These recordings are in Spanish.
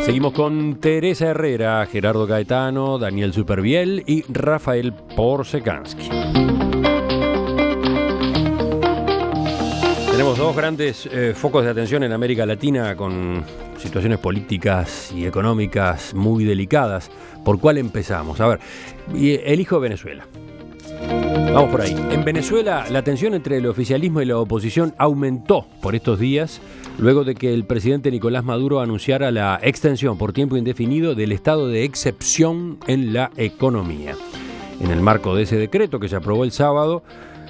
Seguimos con Teresa Herrera, Gerardo Caetano, Daniel Superviel y Rafael Porsekansky. Tenemos dos grandes focos de atención en América Latina con situaciones políticas y económicas muy delicadas. ¿Por cuál empezamos? A ver, elijo Venezuela. Vamos por ahí. En Venezuela, la tensión entre el oficialismo y la oposición aumentó por estos días, luego de que el presidente Nicolás Maduro anunciara la extensión por tiempo indefinido del estado de excepción en la economía. En el marco de ese decreto que se aprobó el sábado,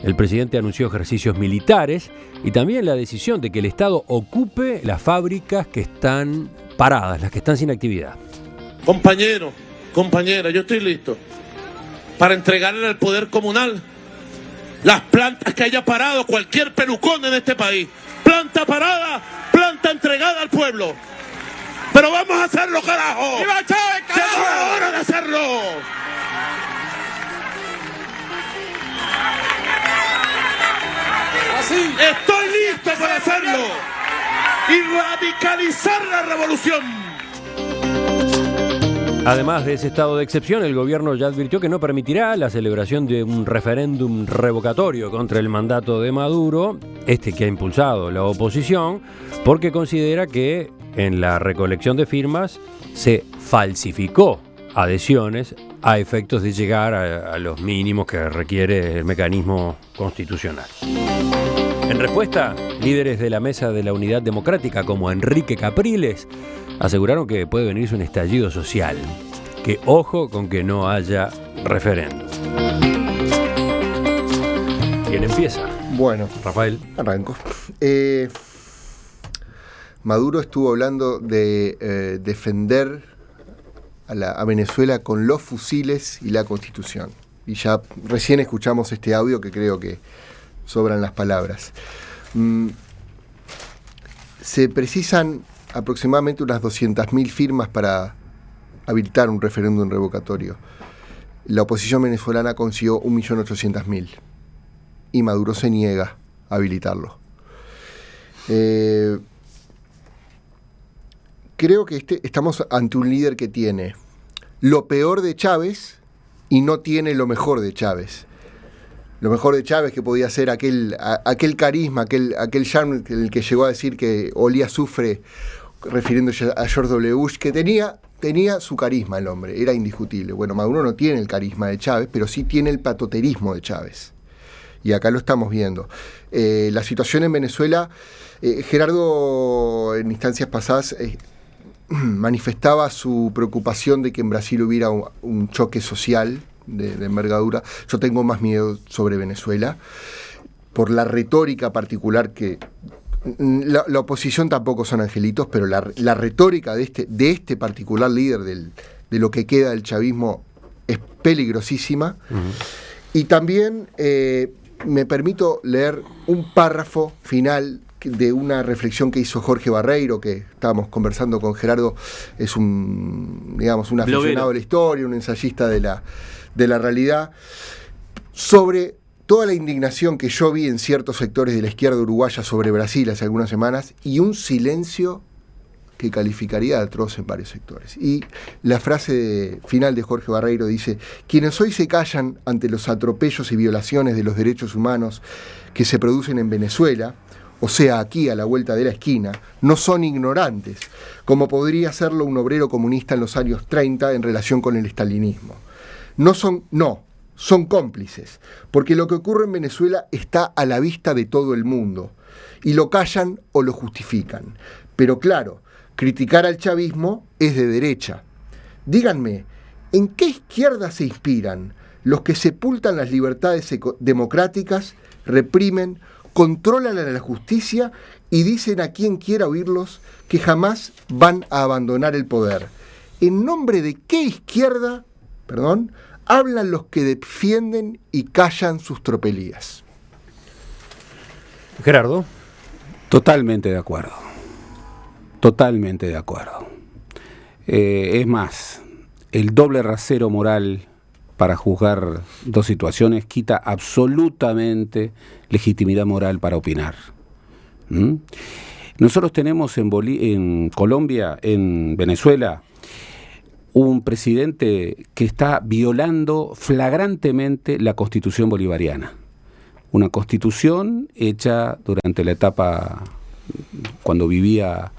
el presidente anunció ejercicios militares y también la decisión de que el Estado ocupe las fábricas que están paradas, las que están sin actividad. Compañero, compañera, yo estoy listo para entregarle al poder comunal las plantas que haya parado cualquier pelucón en este país. Planta parada, planta entregada al pueblo. Pero vamos a hacerlo, carajo. ¡Viva Chávez, carajo! ¡Llegó la hora de hacerlo! Así. Estoy listo para hacerlo y radicalizar la revolución. Además de ese estado de excepción, el gobierno ya advirtió que no permitirá la celebración de un referéndum revocatorio contra el mandato de Maduro, que ha impulsado la oposición, porque considera que en la recolección de firmas se falsificó adhesiones a efectos de llegar a los mínimos que requiere el mecanismo constitucional. En respuesta, líderes de la Mesa de la Unidad Democrática como Enrique Capriles aseguraron que puede venirse un estallido social, que ojo con que no haya referéndum. ¿Quién empieza? Bueno, Rafael. Arranco. Maduro estuvo hablando de defender a Venezuela con los fusiles y la Constitución. Y ya recién escuchamos este audio que creo que sobran las palabras. Se precisan aproximadamente unas 200.000 firmas para habilitar un referéndum revocatorio. La oposición venezolana consiguió 1.800.000 y Maduro se niega a habilitarlo. Creo que estamos ante un líder que tiene lo peor de Chávez y no tiene lo mejor de Chávez. Lo mejor de Chávez, que podía ser aquel carisma, aquel charme, el que llegó a decir que olía a azufre, refiriéndose a George W. Bush, que tenía su carisma el hombre, era indiscutible. Bueno, Maduro no tiene el carisma de Chávez, pero sí tiene el patoterismo de Chávez. Y acá lo estamos viendo. La situación en Venezuela, Gerardo en instancias pasadas manifestaba su preocupación de que en Brasil hubiera un choque social de envergadura. Yo tengo más miedo sobre Venezuela por la retórica particular que la oposición tampoco son angelitos, pero la retórica de este particular líder de lo que queda del chavismo es peligrosísima. Uh-huh. Y también me permito leer un párrafo final de una reflexión que hizo Jorge Barreiro, que estábamos conversando con Gerardo. Es un aficionado de la historia, un ensayista de la realidad, sobre toda la indignación que yo vi en ciertos sectores de la izquierda uruguaya sobre Brasil hace algunas semanas, y un silencio que calificaría de atroz en varios sectores. Y la frase final de Jorge Barreiro dice: quienes hoy se callan ante los atropellos y violaciones de los derechos humanos que se producen en Venezuela, o sea, aquí a la vuelta de la esquina, no son ignorantes, como podría serlo un obrero comunista en los años 30 en relación con el estalinismo. Son cómplices, porque lo que ocurre en Venezuela está a la vista de todo el mundo, y lo callan o lo justifican. Pero claro, criticar al chavismo es de derecha. Díganme, ¿en qué izquierda se inspiran los que sepultan las libertades democráticas, reprimen, controlan a la justicia y dicen a quien quiera oírlos que jamás van a abandonar el poder? ¿En nombre de qué izquierda, hablan los que defienden y callan sus tropelías? Gerardo. Totalmente de acuerdo. Totalmente de acuerdo. Es más, el doble rasero moral para juzgar dos situaciones quita absolutamente legitimidad moral para opinar. Nosotros tenemos en Colombia, en Venezuela, un presidente que está violando flagrantemente la Constitución bolivariana. Una constitución hecha durante la etapa cuando vivía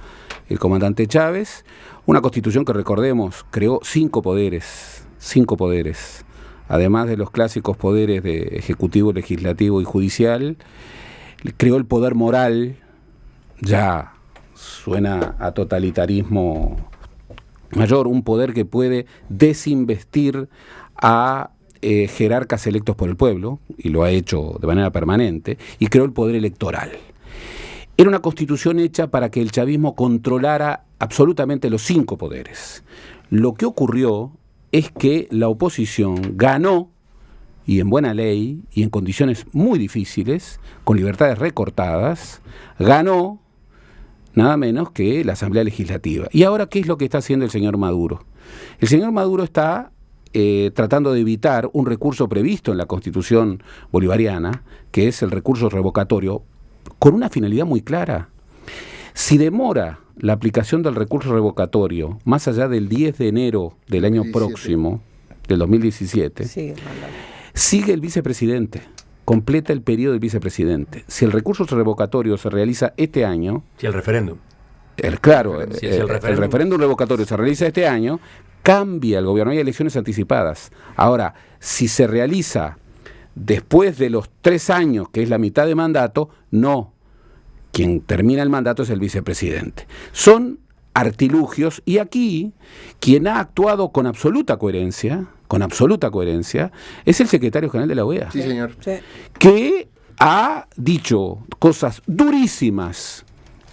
el comandante Chávez, una constitución que, recordemos, creó 5 poderes, además de los clásicos poderes de ejecutivo, legislativo y judicial. Creó el poder moral, ya suena a totalitarismo mayor, un poder que puede desinvestir a jerarcas electos por el pueblo, y lo ha hecho de manera permanente, y creó el poder electoral. Era una constitución hecha para que el chavismo controlara absolutamente los 5 poderes. Lo que ocurrió es que la oposición ganó, y en buena ley, y en condiciones muy difíciles, con libertades recortadas, ganó nada menos que la Asamblea Legislativa. ¿Y ahora qué es lo que está haciendo el señor Maduro? El señor Maduro está tratando de evitar un recurso previsto en la Constitución bolivariana, que es el recurso revocatorio, con una finalidad muy clara. Si demora la aplicación del recurso revocatorio más allá del 10 de enero del año próximo, del 2017, sigue el vicepresidente, completa el periodo del vicepresidente. Si el recurso revocatorio se realiza este año... Si el referéndum. El referéndum revocatorio se realiza este año, cambia el gobierno, hay elecciones anticipadas. Ahora, si se realiza después de los 3 años, que es la mitad de mandato, no. Quien termina el mandato es el vicepresidente. Son artilugios, y aquí quien ha actuado con absoluta coherencia, es el secretario general de la OEA. Sí, señor. Sí. Que ha dicho cosas durísimas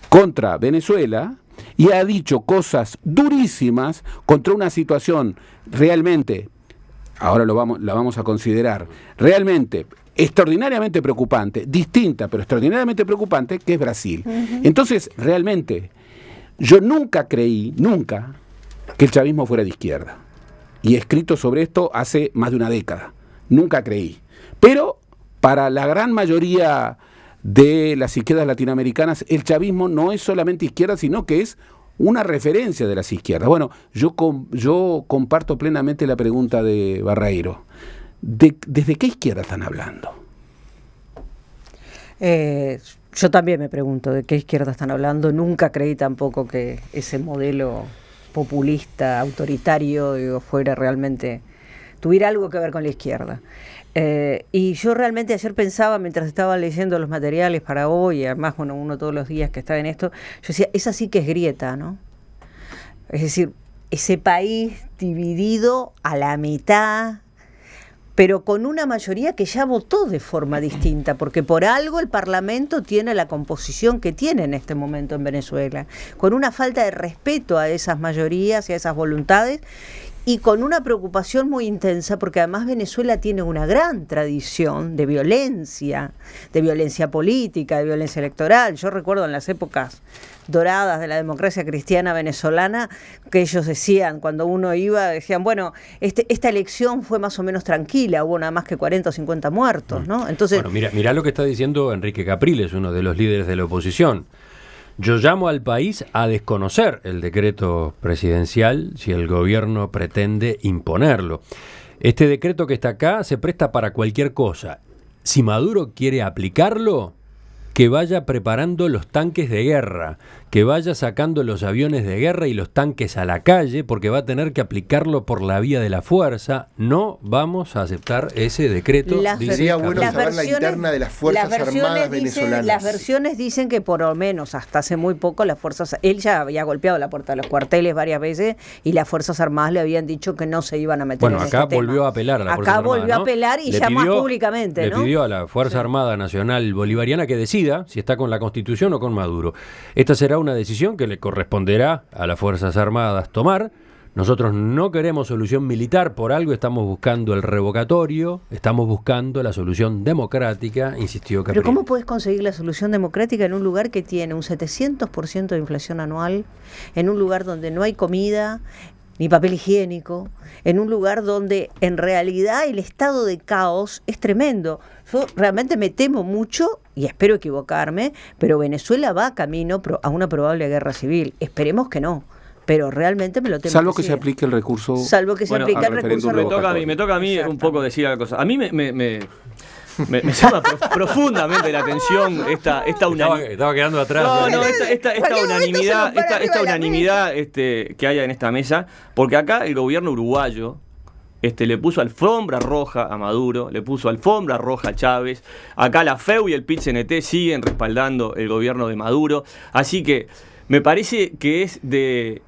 contra Venezuela y ha dicho cosas durísimas contra una situación realmente, ahora la vamos a considerar, realmente extraordinariamente preocupante, distinta pero extraordinariamente preocupante, que es Brasil. Entonces, realmente, yo nunca creí, que el chavismo fuera de izquierda. Y he escrito sobre esto hace más de una década. Nunca creí. Pero para la gran mayoría de las izquierdas latinoamericanas, el chavismo no es solamente izquierda, sino que es una referencia de las izquierdas. Bueno, yo comparto plenamente la pregunta de Barreiro. ¿Desde qué izquierda están hablando? Yo también me pregunto de qué izquierda están hablando. Nunca creí tampoco que ese modelo populista, autoritario, fuera realmente, tuviera algo que ver con la izquierda. Y yo realmente ayer pensaba, mientras estaba leyendo los materiales para hoy, además, bueno, uno todos los días que está en esto, yo decía, esa sí que es grieta, ¿no? Es decir, ese país dividido a la mitad, pero con una mayoría que ya votó de forma distinta, porque por algo el Parlamento tiene la composición que tiene en este momento en Venezuela, con una falta de respeto a esas mayorías y a esas voluntades, y con una preocupación muy intensa, porque además Venezuela tiene una gran tradición de violencia política, de violencia electoral. Yo recuerdo en las épocas doradas de la democracia cristiana venezolana, que ellos decían, cuando uno iba, decían, bueno, esta elección fue más o menos tranquila, hubo nada más que 40 o 50 muertos, ¿no? Entonces, bueno, mirá lo que está diciendo Enrique Capriles, uno de los líderes de la oposición. Yo llamo al país a desconocer el decreto presidencial si el gobierno pretende imponerlo. Este decreto que está acá se presta para cualquier cosa. Si Maduro quiere aplicarlo, que vaya preparando los tanques de guerra, que vaya sacando los aviones de guerra y los tanques a la calle, porque va a tener que aplicarlo por la vía de la fuerza. No vamos a aceptar ese decreto. Sería bueno saber la interna de las Fuerzas Armadas venezolanas. Las versiones dicen que por lo menos hasta hace muy poco las fuerzas, él ya había golpeado la puerta de los cuarteles varias veces y las Fuerzas Armadas le habían dicho que no se iban a meter en este tema. Acá volvió a apelar a la Fuerza Armada. Acá volvió a apelar y ya más públicamente, ¿no? Le pidió a la Fuerza Armada Nacional Bolivariana que decida si está con la Constitución o con Maduro. Esta será una decisión que le corresponderá a las Fuerzas Armadas tomar. Nosotros no queremos solución militar, por algo estamos buscando el revocatorio, estamos buscando la solución democrática, insistió Capriles. Pero ¿cómo puedes conseguir la solución democrática en un lugar que tiene un 700% de inflación anual, en un lugar donde no hay comida, ni papel higiénico, en un lugar donde en realidad el estado de caos es tremendo. Yo realmente me temo mucho, y espero equivocarme, pero Venezuela va camino a una probable guerra civil. Esperemos que no, pero realmente me lo temo. Salvo que se aplique el recurso. Salvo que se aplique el recurso. Me toca a mí un poco decir una cosa. A mí me llama profundamente la atención esta unanimidad. Estaba quedando atrás. Esta unanimidad que haya en esta mesa, porque acá el gobierno uruguayo le puso alfombra roja a Maduro, le puso alfombra roja a Chávez. Acá la FEU y el PIT-CNT siguen respaldando el gobierno de Maduro. Así que me parece que es de...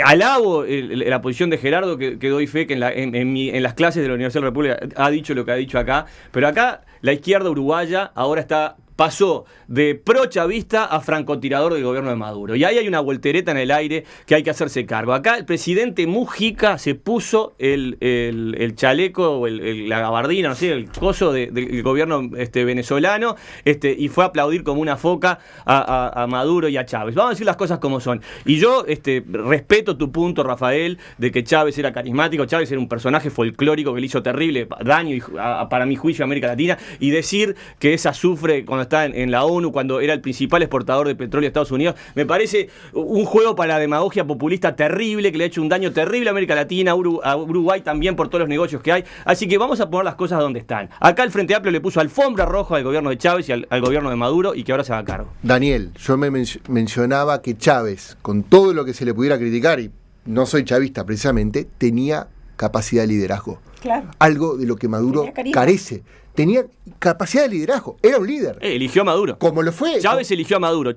Alabo la posición de Gerardo, que doy fe que en las clases de la Universidad de la República ha dicho lo que ha dicho acá, pero acá la izquierda uruguaya ahora pasó de pro-chavista a francotirador del gobierno de Maduro. Y ahí hay una voltereta en el aire que hay que hacerse cargo. Acá el presidente Mujica se puso el chaleco o la gabardina, no sé, el coso del gobierno venezolano, y fue a aplaudir como una foca a Maduro y a Chávez. Vamos a decir las cosas como son. Y yo respeto tu punto, Rafael, de que Chávez era carismático, Chávez era un personaje folclórico que le hizo terrible daño para mi juicio a América Latina, y decir que esa azufre cuando está en la ONU, cuando era el principal exportador de petróleo de Estados Unidos, me parece un juego para la demagogia populista terrible, que le ha hecho un daño terrible a América Latina, a Uruguay también por todos los negocios que hay. Así que vamos a poner las cosas donde están. Acá el Frente Amplio le puso alfombra roja al gobierno de Chávez y al gobierno de Maduro, y que ahora se haga cargo. Daniel, yo me mencionaba que Chávez, con todo lo que se le pudiera criticar, y no soy chavista precisamente, tenía capacidad de liderazgo. Claro. Algo de lo que Maduro carece. Tenía capacidad de liderazgo, era un líder. Eligió a Maduro. Como lo fue. Chávez eligió a Maduro.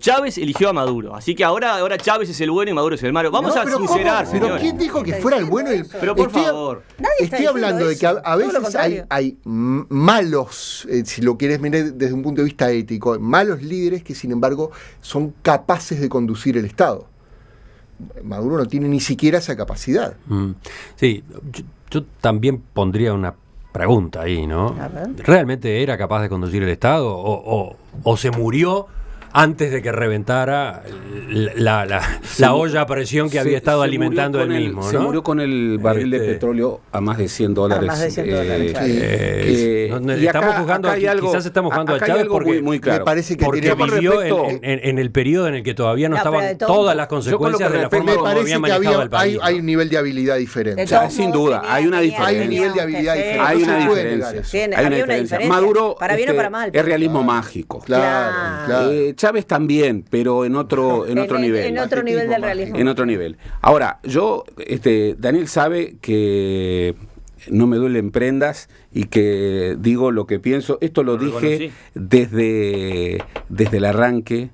Así que ahora Chávez es el bueno y Maduro es el malo. Vamos a sincerar, señor. Pero ¿quién dijo que fuera el bueno y el... Pero por favor. Estoy hablando de que a veces hay malos, si lo quieres mirar desde un punto de vista ético, malos líderes que sin embargo son capaces de conducir el Estado. Maduro no tiene ni siquiera esa capacidad. Sí, yo también pondría una pregunta ahí, ¿no? ¿Realmente era capaz de conducir el Estado o se murió antes de que reventara la olla a presión que había estado alimentando él mismo, ¿no? Se murió con el barril de petróleo a más de $100. A más de $100, estamos jugando, quizás estamos jugando a Chávez porque muy claro. Me parece que porque vivió en el periodo en el que todavía no estaban todas las consecuencias de la forma como había manejado el país. Hay un nivel de habilidad diferente. Sin duda, hay una diferencia. Hay un nivel de habilidad diferente. Hay una diferencia. Hay una diferencia. Maduro para bien o para mal, es realismo mágico. Claro. Chávez también, pero en otro nivel. En otro nivel del realismo. En otro nivel. Ahora, yo, Daniel sabe que no me duelen prendas y que digo lo que pienso. Esto lo dije desde el arranque.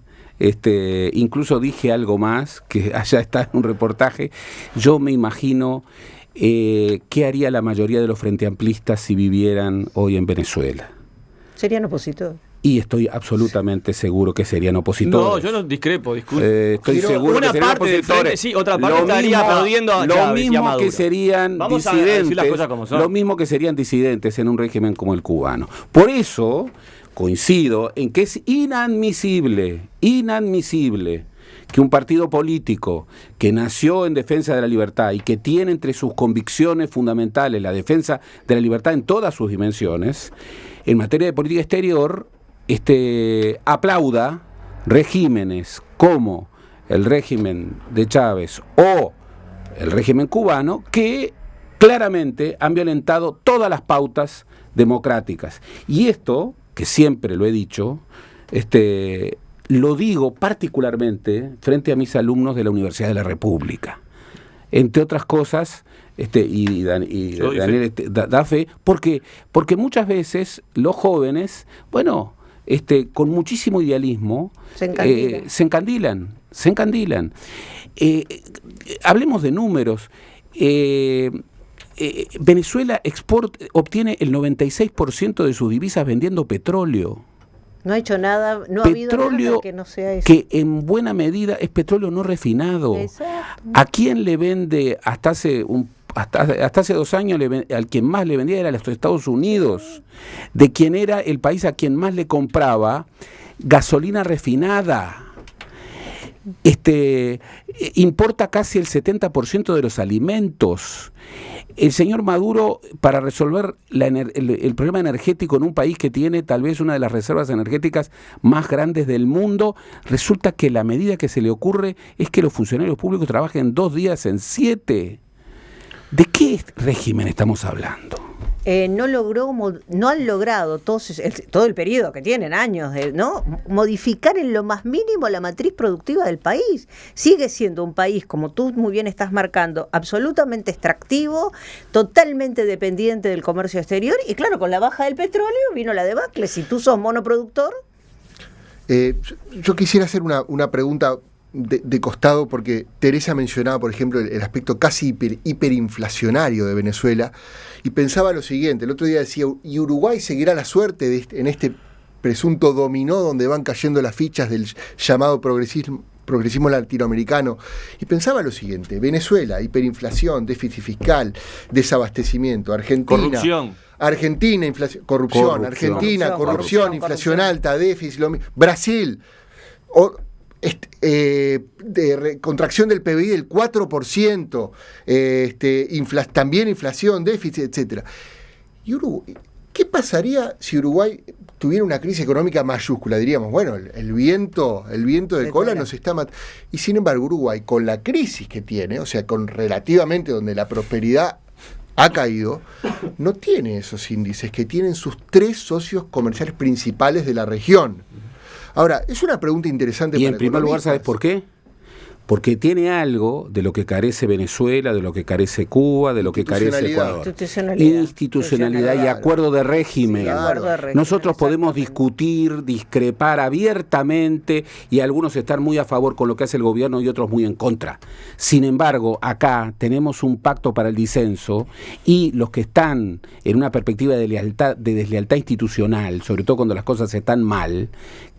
Incluso dije algo más, que allá está en un reportaje. Yo me imagino qué haría la mayoría de los frenteamplistas si vivieran hoy en Venezuela. ¿Serían opositores? Y estoy absolutamente seguro que serían opositores. No, yo no discrepo, disculpe. Estoy seguro una que serían parte del opositores. frente sí, otra parte estaría aplaudiendo a lo Chávez y a mismo Maduro. Que serían Vamos disidentes, a decir las cosas como son. Lo mismo que serían disidentes en un régimen como el cubano. Por eso coincido en que es inadmisible que un partido político que nació en defensa de la libertad y que tiene entre sus convicciones fundamentales la defensa de la libertad en todas sus dimensiones, en materia de política exterior, aplauda regímenes como el régimen de Chávez o el régimen cubano que claramente han violentado todas las pautas democráticas. Y esto, que siempre lo he dicho, lo digo particularmente frente a mis alumnos de la Universidad de la República. Entre otras cosas, Daniel da fe, porque muchas veces los jóvenes, con muchísimo idealismo, se encandilan. Hablemos de números. Venezuela obtiene el 96% de sus divisas vendiendo petróleo. No ha hecho nada, no ha habido nada que no sea eso. Que en buena medida es petróleo no refinado. Exacto. ¿A quién le vende hasta hace 2 años al quien más le vendía era a los Estados Unidos? De quien era el país a quien más le compraba gasolina refinada. importa casi el 70% de los alimentos. El señor Maduro, para resolver el problema energético en un país que tiene tal vez una de las reservas energéticas más grandes del mundo, resulta que la medida que se le ocurre es que los funcionarios públicos trabajen 2 días en 7. ¿De qué régimen estamos hablando? No han logrado todo el periodo que tienen, años, ¿no? Modificar en lo más mínimo la matriz productiva del país. Sigue siendo un país, como tú muy bien estás marcando, absolutamente extractivo, totalmente dependiente del comercio exterior, y claro, con la baja del petróleo vino la debacle. Si tú sos monoproductor... Yo quisiera hacer una pregunta de costado, porque Teresa mencionaba, por ejemplo, el aspecto casi hiperinflacionario de Venezuela, y pensaba lo siguiente. El otro día decía, ¿y Uruguay seguirá la suerte en este presunto dominó donde van cayendo las fichas del llamado progresismo latinoamericano? Y pensaba lo siguiente: Venezuela, hiperinflación, déficit fiscal, desabastecimiento; Argentina, corrupción, Argentina, corrupción, inflación alta, déficit, Brasil, contracción del PBI del 4%, también inflación, déficit, etcétera. ¿Y Uruguay? ¿Qué pasaría si Uruguay tuviera una crisis económica mayúscula? Diríamos, bueno, el viento de cola nos está matando. Y sin embargo, Uruguay, con la crisis que tiene, o sea, con relativamente donde la prosperidad ha caído, no tiene esos índices que tienen sus 3 socios comerciales principales de la región. Ahora, es una pregunta interesante. Y en primer lugar, ¿sabes por qué? Porque tiene algo de lo que carece Venezuela, de lo que carece Cuba, de lo que carece Ecuador. Institucionalidad y acuerdo de régimen. Sí, nosotros podemos discutir, discrepar abiertamente, y algunos están muy a favor con lo que hace el gobierno y otros muy en contra. Sin embargo, acá tenemos un pacto para el disenso, y los que están en una perspectiva de deslealtad institucional, sobre todo cuando las cosas están mal,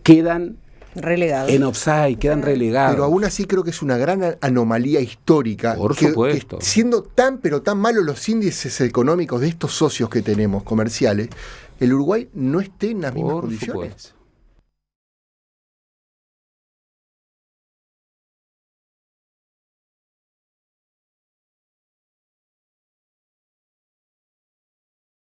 quedan relegados. En offside, quedan relegados. Pero aún así creo que es una gran anomalía histórica. Por supuesto. Que siendo tan malos los índices económicos de estos socios que tenemos comerciales, el Uruguay no esté en las mismas condiciones. Supuesto.